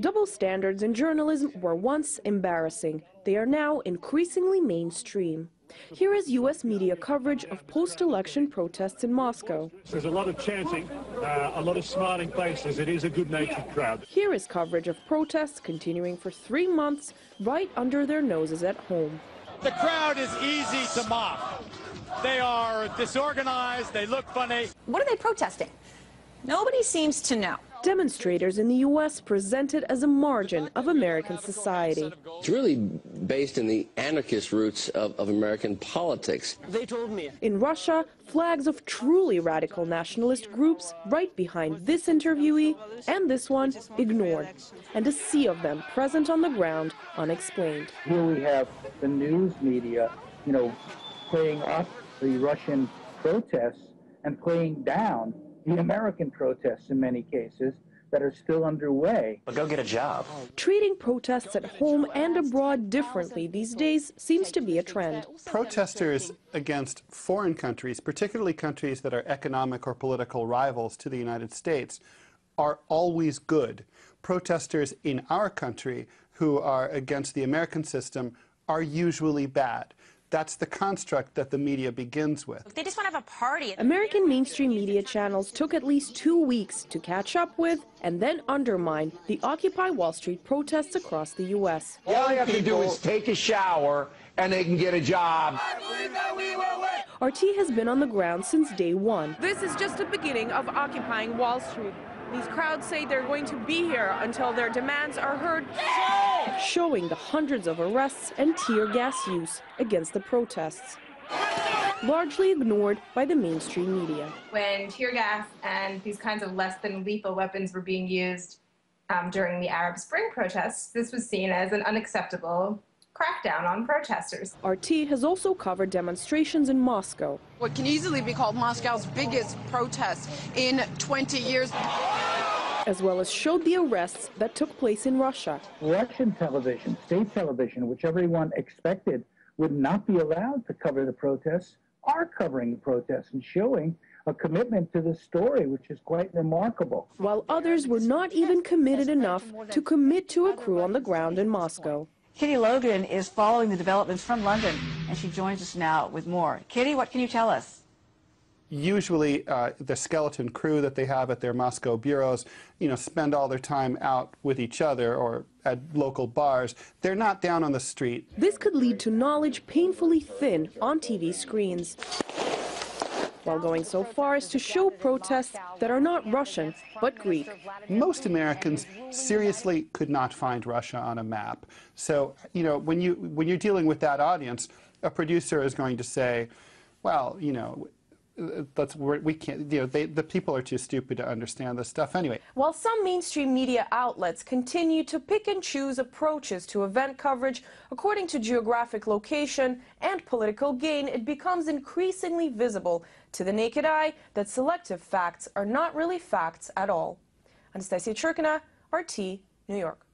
Double standards in journalism were once embarrassing. They are now increasingly mainstream. Here is U.S. media coverage of post-election protests in Moscow. There's a lot of chanting, a lot of smiling faces. It is a good-natured crowd. Here is coverage of protests continuing for 3 months right under their noses at home. The crowd is easy to mock. They are disorganized, they look funny. What are they protesting? Nobody seems to know. Demonstrators in the U.S. presented as a margin of American society. It's really based in the anarchist roots of American politics. They told me. In Russia, flags of truly radical nationalist groups right behind this interviewee and this one ignored, and a sea of them present on the ground unexplained. Here we have the news media, playing up the Russian protests and playing down the American protests in many cases that are still underway. But go get a job. Treating protests at home and abroad differently these days seems to be a trend. Protesters against foreign countries, particularly countries that are economic or political rivals to the United States, are always good. Protesters in our country who are against the American system are usually bad. That's the construct that the media begins with. They just want to have a party. American mainstream media channels took at least 2 weeks to catch up with and then undermine the Occupy Wall Street protests across the U.S. All they have to do is take a shower and they can get a job. RT has been on the ground since day one. This is just the beginning of occupying Wall Street. These crowds say they're going to be here until their demands are heard. Showing the hundreds of arrests and tear gas use against the protests, largely ignored by the mainstream media. When tear gas and these kinds of less than lethal weapons were being used during the Arab Spring protests, this was seen as an unacceptable crackdown on protesters. RT has also covered demonstrations in Moscow. What can easily be called Moscow's biggest protest in 20 years. As well as showed the arrests that took place in Russia. Russian television, state television, which everyone expected would not be allowed to cover the protests, are covering the protests and showing a commitment to the story, which is quite remarkable. While others were not even committed enough to commit to a crew on the ground in Moscow. Kitty Logan is following the developments from London, and she joins us now with more. Kitty, what can you tell us? Usually the skeleton crew that they have at their Moscow bureaus, spend all their time out with each other or at local bars. They're not down on the street. This could lead to knowledge painfully thin on TV screens, while going so far as to show protests that are not Russian, but Greek. Most Americans seriously could not find Russia on a map. So, when you're dealing with that audience, a producer is going to say, well, we can't, the people are too stupid to understand this stuff anyway. While some mainstream media outlets continue to pick and choose approaches to event coverage according to geographic location and political gain, it becomes increasingly visible to the naked eye that selective facts are not really facts at all. Anastasia Churkina, RT, New York.